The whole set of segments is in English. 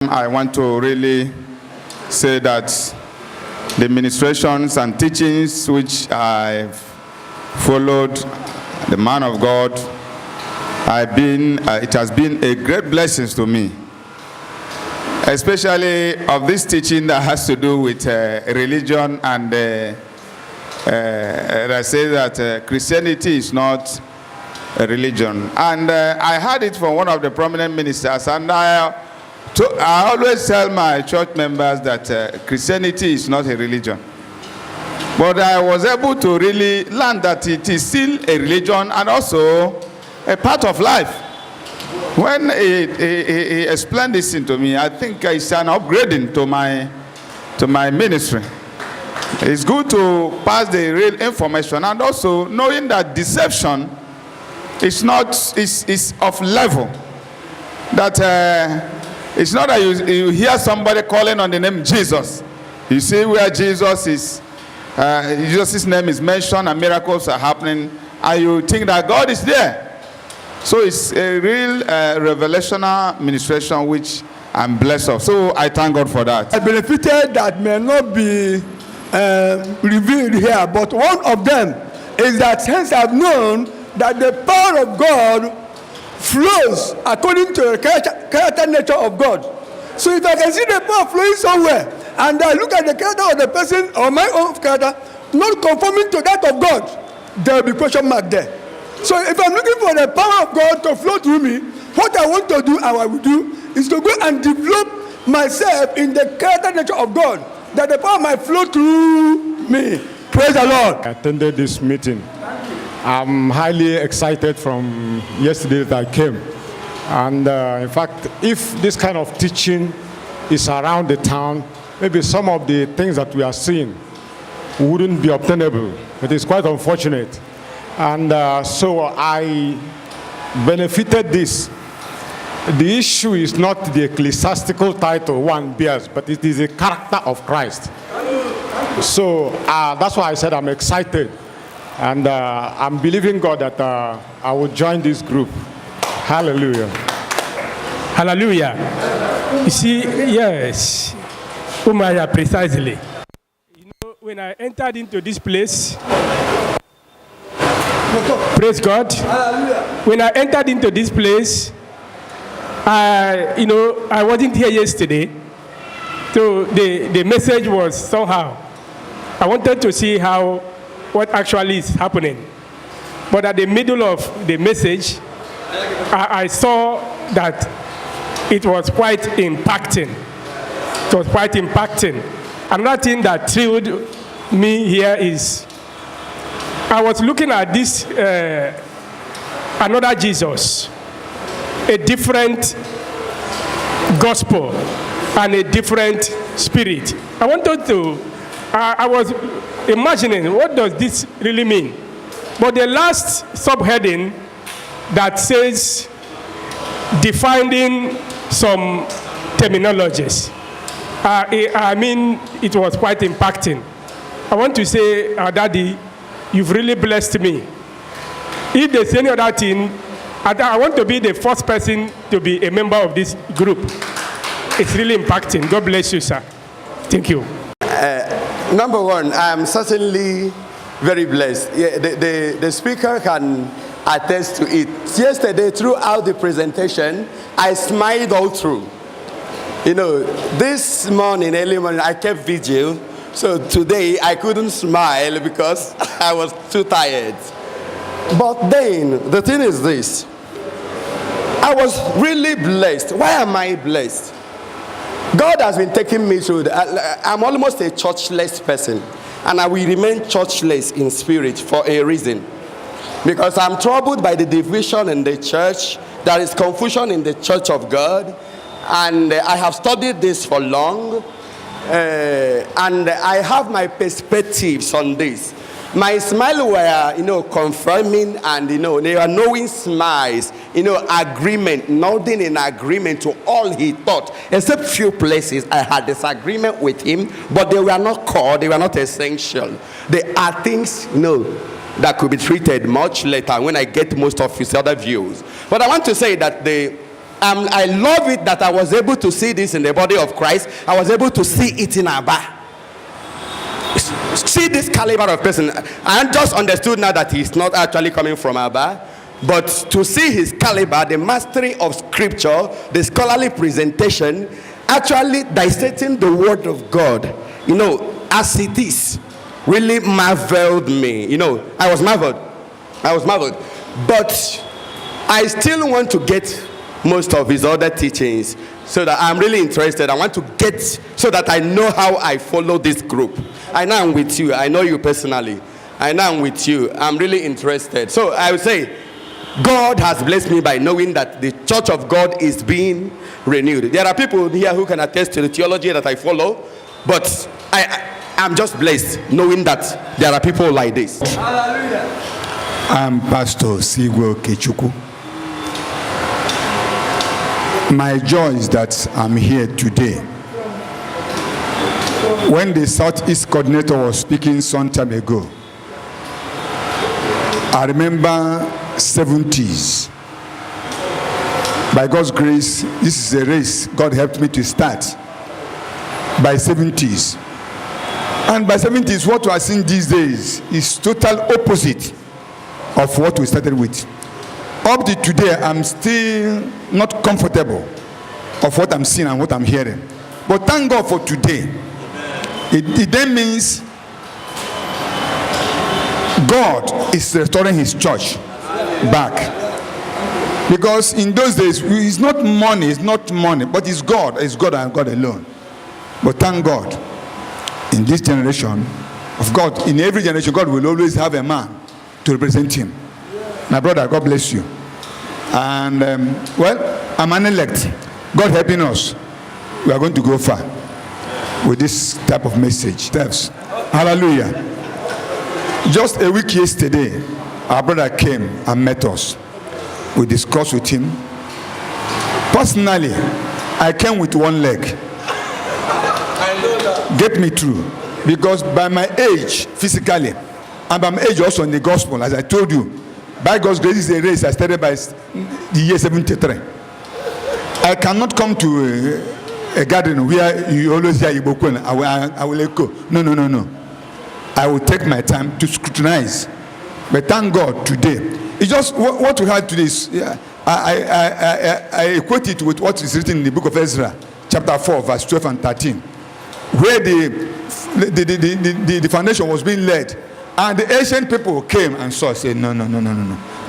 I want to really say that the ministrations and teachings which I've followed, the man of God, it has been a great blessing to me, especially of this teaching that has to do with religion and I say that Christianity is not a religion. And I heard it from one of the prominent ministers, and I always tell my church members that Christianity is not a religion. But I was able to really learn that it is still a religion and also a part of life. When he explained this to me, I think it's an upgrading to my ministry. It's good to pass the real information, and also knowing that deception is of level. That it's not that you hear somebody calling on the name Jesus. You see where Jesus' name is mentioned and miracles are happening, and you think that God is there. So it's a real revelational ministration which I'm blessed of. So I thank God for that. I benefited that may not be revealed here, but one of them is that hence I've known that the power of God flows according to the character nature of God. So if I can see the power flowing somewhere, and I look at the character of the person or my own character not conforming to that of God, there will be question mark there. So if I'm looking for the power of God to flow through me, what I want to do and I will do is to go and develop myself in the character nature of God, that the power might flow through me. Praise the Lord. I attended this meeting. I'm highly excited from yesterday that I came. And in fact, if this kind of teaching is around the town, maybe some of the things that we are seeing wouldn't be obtainable. It is quite unfortunate. And so I benefited this. The issue is not the ecclesiastical title one bears, but it is the character of Christ. So that's why I said I'm excited. And I'm believing God that I will join this group. Hallelujah. Hallelujah. You see, yes, Umaya, precisely. You know, when I entered into this place, praise God. Hallelujah. When I entered into this place, I wasn't here yesterday, so the message was somehow. I wanted to see what actually is happening. But at the middle of the message, I saw that it was quite impacting. It was quite impacting. Another thing that thrilled me here is I was looking at this, another Jesus, a different gospel and a different spirit. I was imagining, what does this really mean? But the last subheading that says defining some terminologies, I mean, it was quite impacting. I want to say, Daddy, you've really blessed me. If there's any other thing, I want to be the first person to be a member of this group. It's really impacting. God bless you, sir. Thank you. Number one, I'm certainly very blessed. Yeah, the speaker can attest to it. Yesterday, throughout the presentation, I smiled all through. You know, this morning, early morning, I kept vigil. So today, I couldn't smile because I was too tired. But then, the thing is this. I was really blessed. Why am I blessed? God has been taking me through. I'm almost a churchless person. And I will remain churchless in spirit for a reason. Because I'm troubled by the division in the church. There is confusion in the church of God. And I have studied this for long. And I have my perspectives on this. My smile were, confirming, and, they were knowing smiles, agreement, nodding in agreement to all he taught. Except few places I had disagreement with him, but they were not core, they were not essential. They are things, that could be treated much later when I get most of his other views. But I want to say that the I love it that I was able to see this in the body of Christ. I was able to see it in Aba. See this caliber of person. I just understood now that he's not actually coming from Aba, but to see his caliber, the mastery of scripture, the scholarly presentation, actually dissecting the word of God, as it is, really marveled me. I was marveled. But I still want to get most of his other teachings, so that I'm really interested. I want to get, so that I know how I follow this group. I know I'm with you. I know you personally. I know I'm with you. I'm really interested. So I would say, God has blessed me by knowing that the church of God is being renewed. There are people here who can attest to the theology that I follow, but I'm just blessed knowing that there are people like this. Hallelujah. I'm Pastor Sigwe Okechukwu. My joy is that I'm here today. When the Southeast coordinator was speaking some time ago, I remember 70s. By God's grace, this is a race God helped me to start. By 70s. And by 70s, what we are seeing these days is total opposite of what we started with. Up to today, I'm still not comfortable of what I'm seeing and what I'm hearing. But thank God for today. It then means God is restoring his church back. Because in those days, it's not money, but it's God and God alone. But thank God, in this generation of God, in every generation, God will always have a man to represent him. My brother, God bless you. And I'm an elect. God helping us. We are going to go far with this type of message. Hallelujah. Just a week yesterday, our brother came and met us. We discussed with him. Personally, I came with one leg. Get me through. Because by my age, physically, and by my age also in the gospel, as I told you, by God's grace, is a race I started by the year 73. I cannot come to a garden where you always hear Ibokwen. I will echo. No. I will take my time to scrutinize. But thank God today. It's just what we had today. I equate it with what is written in the book of Ezra, chapter 4, verse 12 and 13, where the foundation was being laid. And the ancient people came and saw, said, no.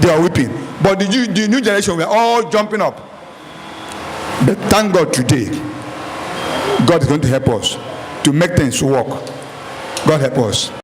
They are weeping. But the new generation were all jumping up. But thank God today, God is going to help us to make things work. God help us.